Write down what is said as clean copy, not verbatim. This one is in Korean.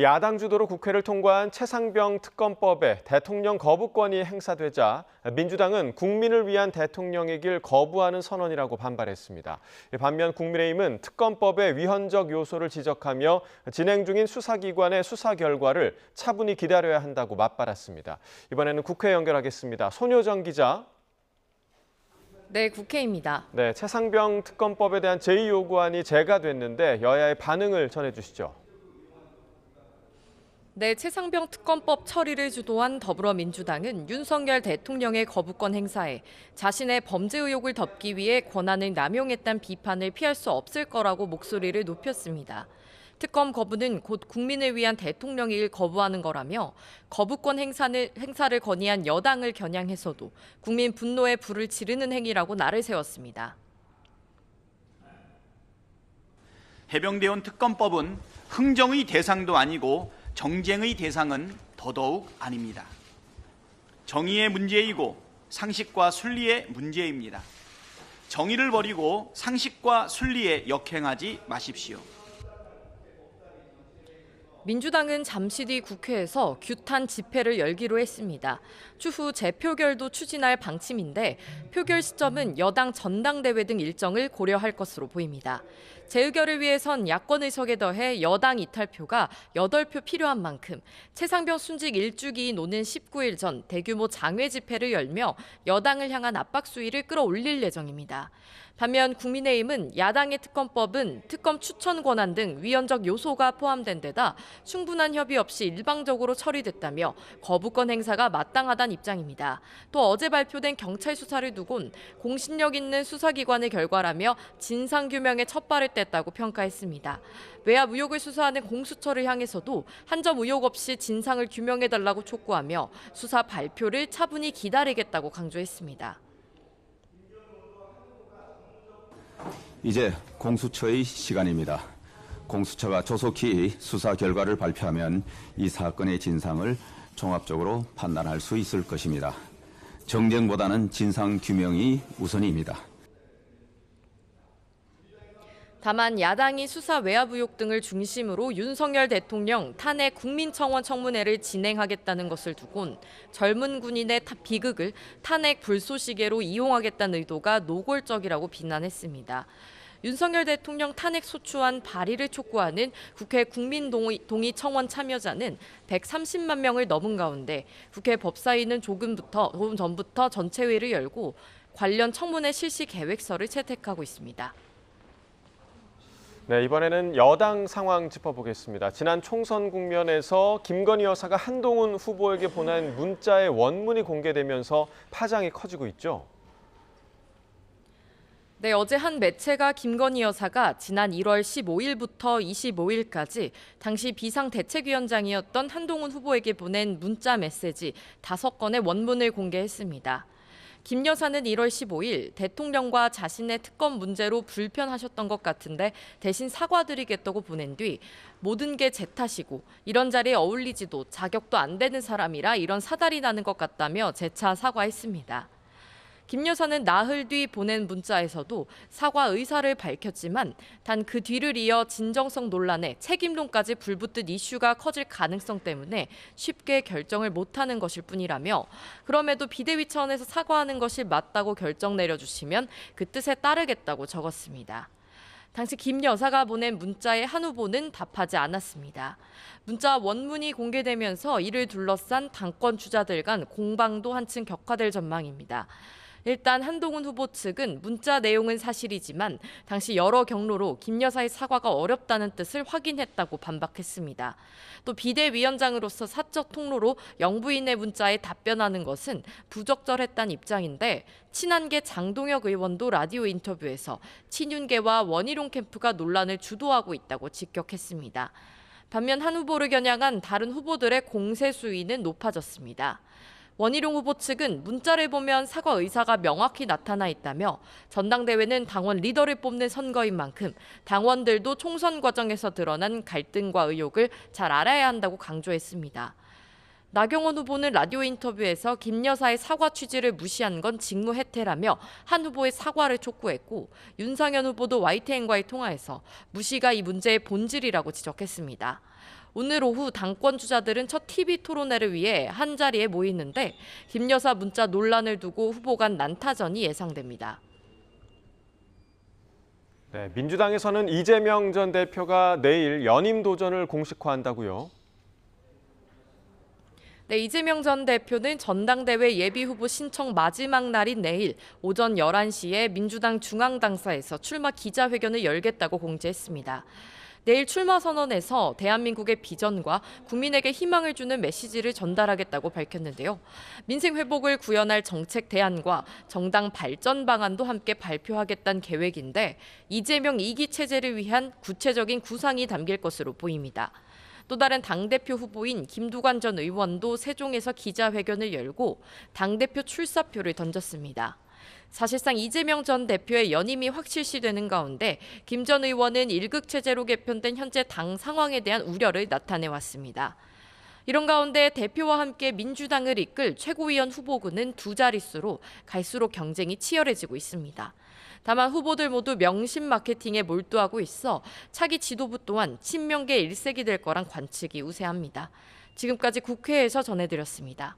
야당 주도로 국회를 통과한 최상병 특검법에 대통령 거부권이 행사되자 민주당은 국민을 위한 대통령의 길 거부하는 선언이라고 반발했습니다. 반면 국민의힘은 특검법의 위헌적 요소를 지적하며 진행 중인 수사기관의 수사 결과를 차분히 기다려야 한다고 맞받았습니다. 이번에는 국회 연결하겠습니다. 손효정 기자. 네, 국회입니다. 네, 최상병 특검법에 대한 제2요구안이 제기됐는데 여야의 반응을 전해주시죠. 네, 최상병 특검법 처리를 주도한 더불어민주당은 윤석열 대통령의 거부권 행사에 자신의 범죄 의혹을 덮기 위해 권한을 남용했다는 비판을 피할 수 없을 거라고 목소리를 높였습니다. 특검 거부는 곧 국민을 위한 대통령의 일 거부하는 거라며 거부권 행사를 건의한 여당을 겨냥해서도 국민 분노에 불을 지르는 행위라고 날을 세웠습니다. 해병대원 특검법은 흥정의 대상도 아니고 정쟁의 대상은 더더욱 아닙니다. 정의의 문제이고 상식과 순리의 문제입니다. 정의를 버리고 상식과 순리에 역행하지 마십시오. 민주당은 잠시 뒤 국회에서 규탄 집회를 열기로 했습니다. 추후 재표결도 추진할 방침인데 표결 시점은 여당 전당대회 등 일정을 고려할 것으로 보입니다. 재의결을 위해선 야권 의석에 더해 여당 이탈표가 8표 필요한 만큼 최상병 순직 1주기인 오는 19일 전 대규모 장외 집회를 열며 여당을 향한 압박 수위를 끌어올릴 예정입니다. 반면 국민의힘은 야당의 특검법은 특검 추천 권한 등 위헌적 요소가 포함된 데다 충분한 협의 없이 일방적으로 처리됐다며 거부권 행사가 마땅하다는 입장입니다. 또 어제 발표된 경찰 수사를 두곤 공신력 있는 수사기관의 결과라며 진상규명에 첫발을 뗐다고 평가했습니다. 외압 의혹을 수사하는 공수처를 향해서도 한 점 의혹 없이 진상을 규명해달라고 촉구하며 수사 발표를 차분히 기다리겠다고 강조했습니다. 이제 공수처의 시간입니다. 공수처가 조속히 수사 결과를 발표하면 이 사건의 진상을 종합적으로 판단할 수 있을 것입니다. 정쟁보다는 진상 규명이 우선입니다. 다만 야당이 수사 외압 의혹 등을 중심으로 윤석열 대통령 탄핵 국민청원 청문회를 진행하겠다는 것을 두곤 젊은 군인의 비극을 탄핵 불쏘시개로 이용하겠다는 의도가 노골적이라고 비난했습니다. 윤석열 대통령 탄핵 소추안 발의를 촉구하는 국회 국민동의 청원 참여자는 130만 명을 넘은 가운데 국회 법사위는 조금 전부터 전체회의를 열고 관련 청문회 실시 계획서를 채택하고 있습니다. 네, 이번에는 여당 상황 짚어보겠습니다. 지난 총선 국면에서 김건희 여사가 한동훈 후보에게 보낸 문자의 원문이 공개되면서 파장이 커지고 있죠. 네, 어제 한 매체가 김건희 여사가 지난 1월 15일부터 25일까지 당시 비상대책위원장이었던 한동훈 후보에게 보낸 문자 메시지 5건의 원문을 공개했습니다. 김 여사는 1월 15일 대통령과 자신의 특검 문제로 불편하셨던 것 같은데 대신 사과드리겠다고 보낸 뒤 모든 게 제 탓이고 이런 자리에 어울리지도 자격도 안 되는 사람이라 이런 사달이 나는 것 같다며 재차 사과했습니다. 김 여사는 나흘 뒤 보낸 문자에서도 사과 의사를 밝혔지만 단 그 뒤를 이어 진정성 논란에 책임론까지 불붙듯 이슈가 커질 가능성 때문에 쉽게 결정을 못하는 것일 뿐이라며 그럼에도 비대위 차원에서 사과하는 것이 맞다고 결정 내려주시면 그 뜻에 따르겠다고 적었습니다. 당시 김 여사가 보낸 문자에 한 후보는 답하지 않았습니다. 문자 원문이 공개되면서 이를 둘러싼 당권 주자들 간 공방도 한층 격화될 전망입니다. 일단 한동훈 후보 측은 문자 내용은 사실이지만 당시 여러 경로로 김 여사의 사과가 어렵다는 뜻을 확인했다고 반박했습니다. 또 비대위원장으로서 사적 통로로 영부인의 문자에 답변하는 것은 부적절했다는 입장인데 친한계 장동혁 의원도 라디오 인터뷰에서 친윤계와 원희룡 캠프가 논란을 주도하고 있다고 직격했습니다. 반면 한 후보를 겨냥한 다른 후보들의 공세 수위는 높아졌습니다. 원희룡 후보 측은 문자를 보면 사과 의사가 명확히 나타나 있다며 전당대회는 당원 리더를 뽑는 선거인 만큼 당원들도 총선 과정에서 드러난 갈등과 의혹을 잘 알아야 한다고 강조했습니다. 나경원 후보는 라디오 인터뷰에서 김 여사의 사과 취지를 무시한 건 직무해태라며 한 후보의 사과를 촉구했고 윤상현 후보도 YTN과의 통화에서 무시가 이 문제의 본질이라고 지적했습니다. 오늘 오후 당권 주자들은 첫 TV 토론회를 위해 한자리에 모이는데 김 여사 문자 논란을 두고 후보 간 난타전이 예상됩니다. 네, 민주당에서는 이재명 전 대표가 내일 연임 도전을 공식화한다고요. 네, 이재명 전 대표는 전당대회 예비후보 신청 마지막 날인 내일 오전 11시에 민주당 중앙당사에서 출마 기자회견을 열겠다고 공지했습니다. 내일 출마 선언에서 대한민국의 비전과 국민에게 희망을 주는 메시지를 전달하겠다고 밝혔는데요. 민생 회복을 구현할 정책 대안과 정당 발전 방안도 함께 발표하겠다는 계획인데 이재명 2기 체제를 위한 구체적인 구상이 담길 것으로 보입니다. 또 다른 당대표 후보인 김두관 전 의원도 세종에서 기자회견을 열고 당대표 출사표를 던졌습니다. 사실상 이재명 전 대표의 연임이 확실시되는 가운데 김 전 의원은 1극 체제로 개편된 현재 당 상황에 대한 우려를 나타내왔습니다. 이런 가운데 대표와 함께 민주당을 이끌 최고위원 후보군은 두 자릿수로 갈수록 경쟁이 치열해지고 있습니다. 다만 후보들 모두 명심 마케팅에 몰두하고 있어 차기 지도부 또한 친명계 일색이 될 거란 관측이 우세합니다. 지금까지 국회에서 전해드렸습니다.